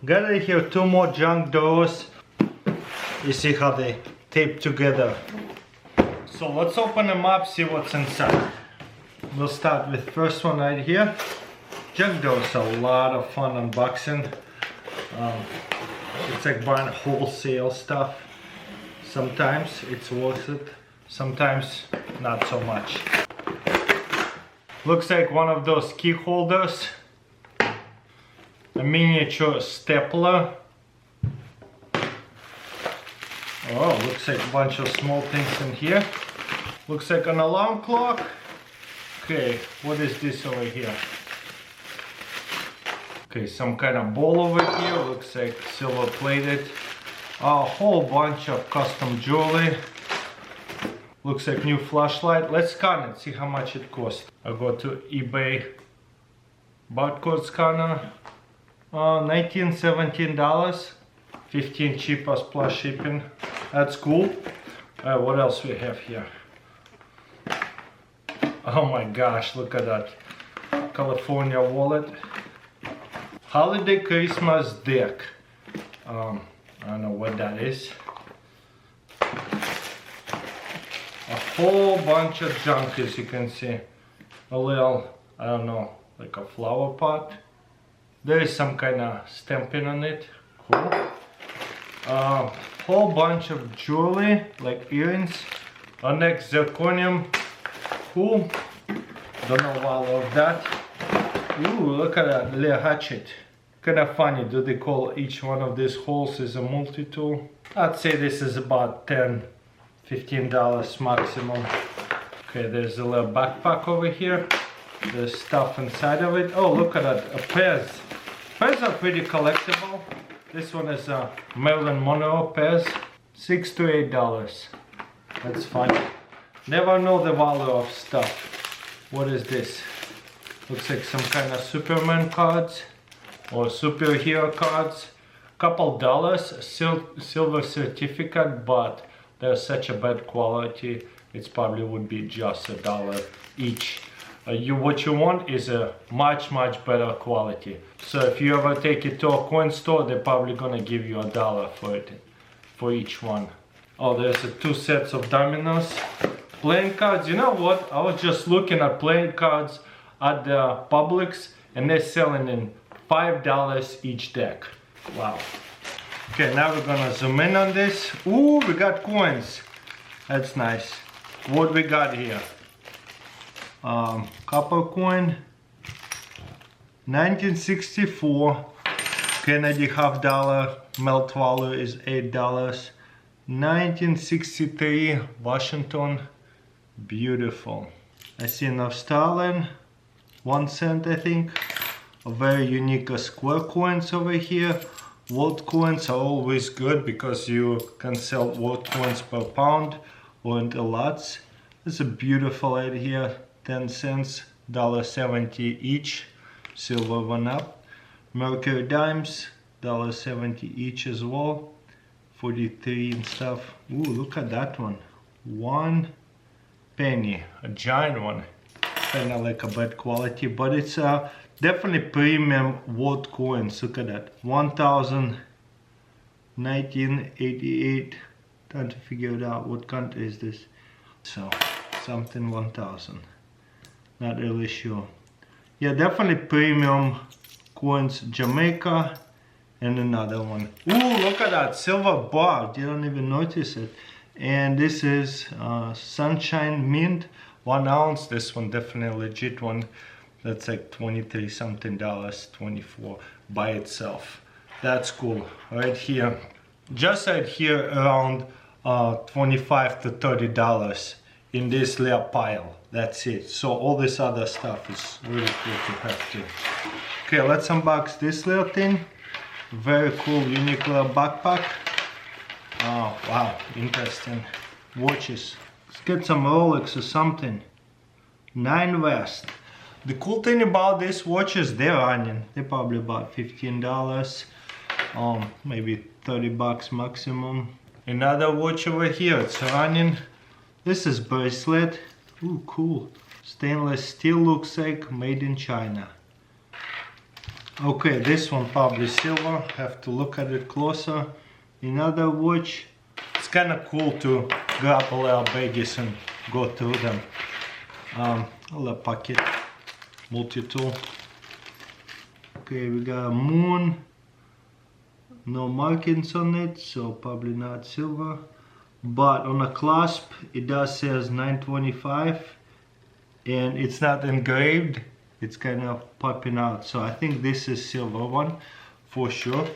Got it here, two more junk doors. You see how they tape together. So let's open them up, see what's inside. We'll start with first one right here. Junk doors are a lot of fun unboxing. It's like buying wholesale stuff. Sometimes it's worth it, sometimes not so much. Looks like one of those key holders. A miniature stapler. Oh, looks like a bunch of small things in here. Looks like an alarm clock. Okay, what is this over here? Okay, some kind of bowl over here. Looks like silver plated. A whole bunch of custom jewelry. Looks like new flashlight. Let's scan it, see how much it costs. I'll go to eBay barcode scanner. $19, $17. $15 cheapest plus shipping. That's cool. What else we have here? Oh my gosh, look at that. California wallet. Holiday Christmas deck. I don't know what that is. A whole bunch of junk, as you can see. A little, I don't know, like a flower pot. There is some kind of stamping on it. Cool. Whole bunch of jewelry, like earrings. Our next zirconium. Cool. Don't know all of that. Ooh, look at that little hatchet. Kind of funny. Do they call each one of these holes is a multi-tool? I'd say this is about $10, $15 maximum. Okay, there's a little backpack over here. There's stuff inside of it. Oh, look at that. Pairs. Pairs are pretty collectible. This one is a Marilyn Monroe pairs. $6 to $8. That's fine. Never know the value of stuff. What is this? Looks like some kind of Superman cards or superhero cards. Couple dollars. Silver certificate, but they're such a bad quality. It probably would be just $1 each. What you want is a much better quality. So if you ever take it to a coin store, they're probably gonna give you $1 for it, for each one. Oh, there's two sets of dominoes. Playing cards, you know what? I was just looking at playing cards at the Publix and they're selling in $5 each deck. Wow. Okay, now we're gonna zoom in on this. Ooh, we got coins. That's nice. What we got here? Copper coin, 1964, Kennedy half dollar, melt value is $8. 1963, Washington, beautiful. I see enough Stalin, 1 cent I think. A very unique square coins over here. World coins are always good because you can sell world coins per pound or into lots. This is beautiful right here. 10 cents, $1.70 each, silver one up. Mercury dimes, $1.70 each as well, 43 and stuff. Ooh, look at that one, 1 penny, a giant one. Kind of like a bad quality, but it's definitely premium world coins. Look at that, 1988. Trying to figure it out, what country is this? So, something 1000. Not really sure. Yeah, definitely premium coins. Jamaica and another one. Ooh, look at that silver bar. Didn't even notice it. And this is Sunshine Mint, 1 ounce. This one definitely a legit one. That's like 23 something dollars, 24 by itself. That's cool. Right here, just right here around $25 to $30 in this little pile. That's it. So all this other stuff is really cool to have too. Okay, let's unbox this little thing. Very cool, unique little backpack. Oh wow, interesting. Watches. Let's get some Rolex or something. 9 West. The cool thing about these watches, they're running. They're probably about $15. Maybe $30 maximum. Another watch over here, it's running. This is bracelet. Ooh, cool. Stainless steel, looks like made in China. Okay, this one probably silver. Have to look at it closer. Another watch. It's kind of cool to grab a little badges and go through them. A little pocket, multi-tool. Okay, we got a moon. No markings on it, so probably not silver. But on the clasp, it does says 925, and it's not engraved. It's kind of popping out, so I think this is silver one for sure.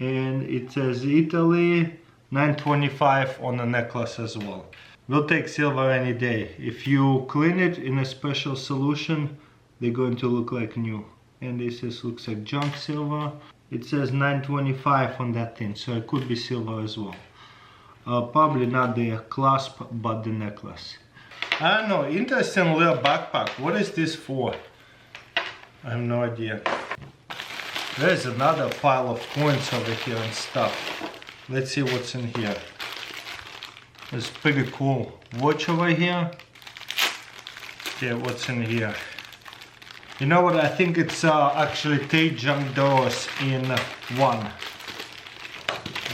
And it says Italy, 925 on the necklace as well. We'll take silver any day. If you clean it in a special solution, they're going to look like new. And this looks like junk silver. It says 925 on that thing, so it could be silver as well. Probably not the clasp, but the necklace. I don't know, interesting little backpack. What is this for? I have no idea. There's another pile of coins over here and stuff. Let's see what's in here. It's pretty cool. Watch over here. Okay, what's in here? You know what? I think it's actually 3 junk doors in one.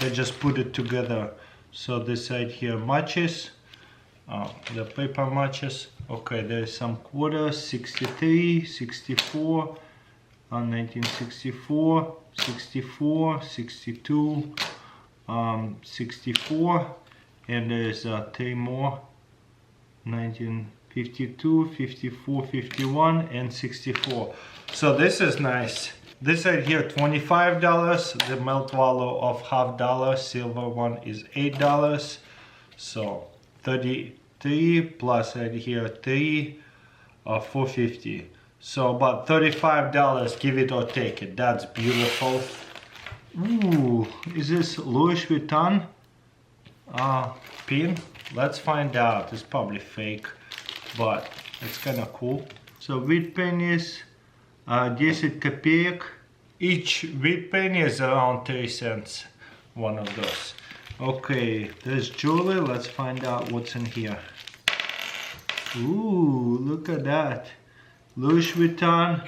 They just put it together. So this side here matches. The paper matches. Okay, there's some quarters. 63, 64, 1964, 64, 62, 64, and there's 3 more. 1952, 54, 51, and 64. So this is nice. This right here, $25. The melt value of $0.50. Silver one is $8. So 33 plus right here 3, $4.50. So about $35. Give it or take it. That's beautiful. Ooh, is this Louis Vuitton pin? Let's find out. It's probably fake, but it's kind of cool. So wheat pennies, 10 копеек. Each wheat penny is around 3 cents. One of those. Okay, there's jewelry. Let's find out what's in here. Ooh, look at that. Louis Vuitton.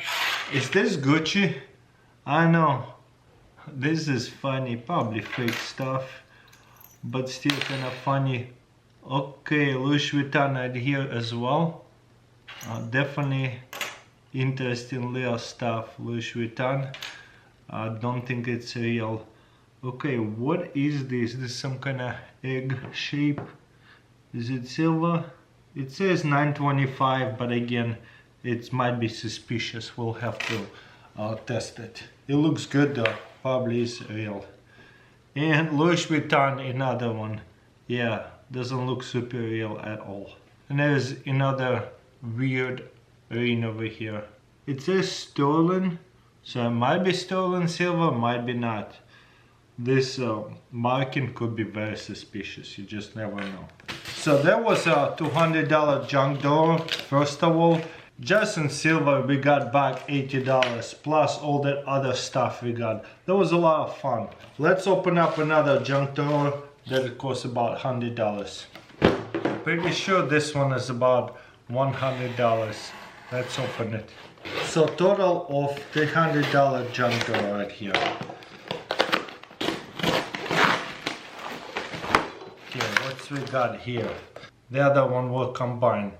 Is this Gucci? I know. This is funny. Probably fake stuff, but still kind of funny. Okay, Louis Vuitton right here as well. Definitely interesting little stuff. Louis Vuitton. I don't think it's real. Okay, what is this? This is some kind of egg shape. Is it silver? It says 925, but again, it might be suspicious. We'll have to test it. It looks good though. Probably is real. And Louis Vuitton, another one. Yeah, doesn't look super real at all. And there's another weird ring over here. It says stolen, so it might be stolen silver, might be not. This marking could be very suspicious. You just never know. So there was a $200 junk door. First of all, just in silver we got back $80 plus all that other stuff we got. That was a lot of fun. Let's open up another junk door that costs about $100. Pretty sure this one is about $100. Let's open it. So total of $300 junk door right here. Okay, what's we got here? The other one will combine.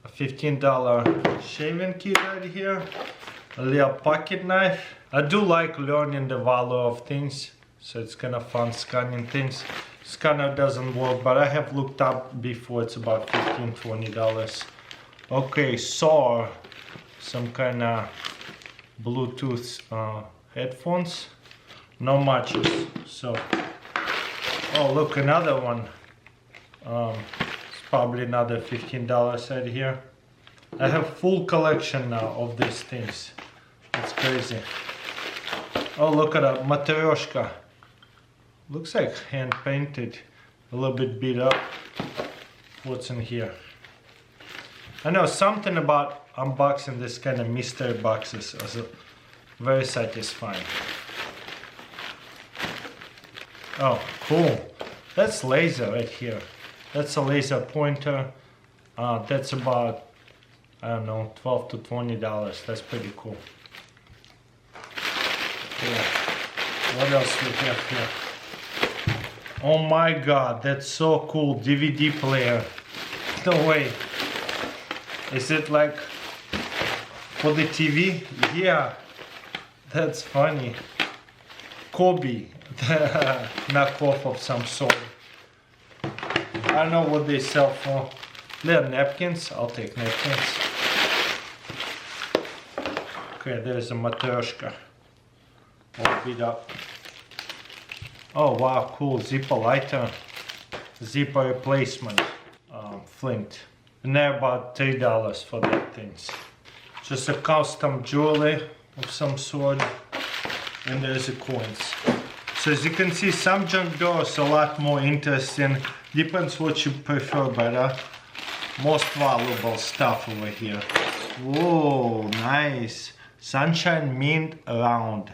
A $15 shaving kit right here. A little pocket knife. I do like learning the value of things, so it's kind of fun scanning things. Scanner doesn't work, but I have looked up before. It's about $15–20. Okay, saw some kind of Bluetooth headphones. No matches. So, oh look, another one. It's probably another $15 right here. I have full collection now of these things. It's crazy. Oh, look at that matryoshka. Looks like hand painted, a little bit beat up. What's in here? I know something about unboxing this kind of mystery boxes is very satisfying. Oh, cool. That's laser right here. That's a laser pointer. That's about, I don't know, $12–20. That's pretty cool. Yeah. What else we have here? Oh my god, that's so cool. DVD player. No way. Is it like for the TV? Yeah. That's funny. Kobe. Knockoff of some sort. I don't know what they sell for. They're napkins. I'll take napkins. Okay, there's a matryoshka. All beat up. Oh wow, cool. Zipper lighter. Zipper replacement. Flint. And they're about $3 for that things. Just a custom jewelry of some sort. And there's the coins. So as you can see, some junk doors are a lot more interesting. Depends what you prefer better. Most valuable stuff over here. Whoa, nice. Sunshine Mint round.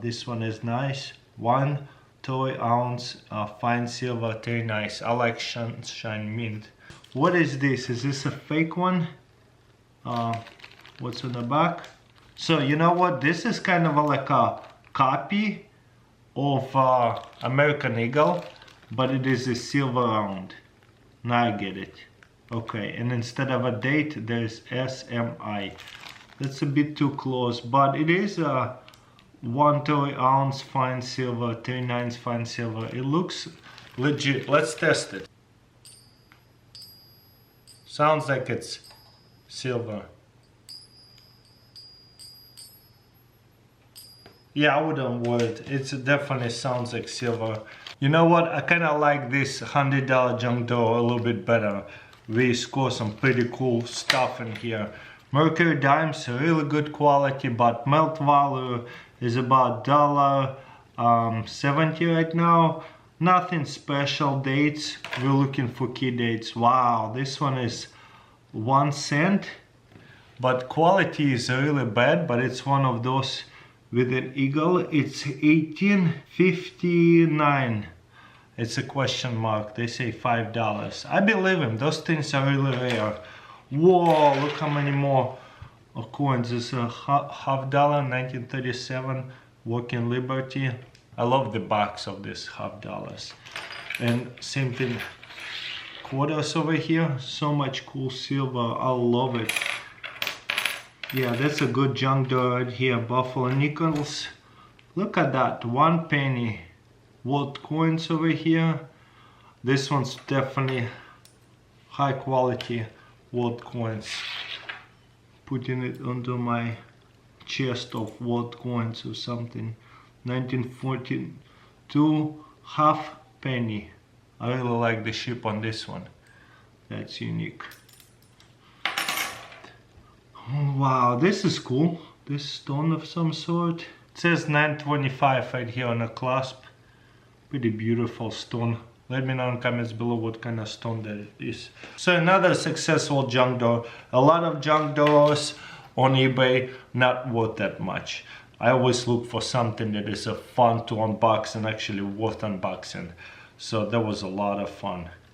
This one is nice. 1 toy ounce fine silver, very nice. I like Sunshine Mint. What is this? Is this a fake one? What's on the back? So you know what? This is kind of like a copy of American Eagle, but it is a silver round. Now I get it. Okay, and instead of a date, there's SMI. That's a bit too close, but it is a 1 toy ounce fine silver, 39 fine silver. It looks legit. Let's test it. Sounds like it's silver. Yeah, I wouldn't word. It definitely sounds like silver. You know what? I kind of like this $100 junk door a little bit better. We score some pretty cool stuff in here. Mercury dimes, really good quality, but melt value is about $1.70 right now. Nothing special. Dates, we're looking for key dates. Wow, this one is 1 cent, but quality is really bad, but it's one of those with an eagle. It's 1859. It's a question mark. They say $5. I believe him. Those things are really rare. Whoa, look how many more coins. This is a half dollar, 1937, Walking Liberty. I love the box of this $50. And same thing, quarters over here. So much cool silver. I love it. Yeah, that's a good junk door right here. Buffalo nickels. Look at that, 1 penny. World coins over here. This one's definitely high quality world coins. Putting it onto my chest of world coins or something. 1942 half penny. I really like the shape on this one. That's unique. Oh, wow, this is cool. This stone of some sort. It says 925 right here on the clasp. Pretty beautiful stone. Let me know in the comments below what kind of stone that is. So another successful junk door. A lot of junk doors on eBay, not worth that much. I always look for something that is fun to unbox and actually worth unboxing. So that was a lot of fun.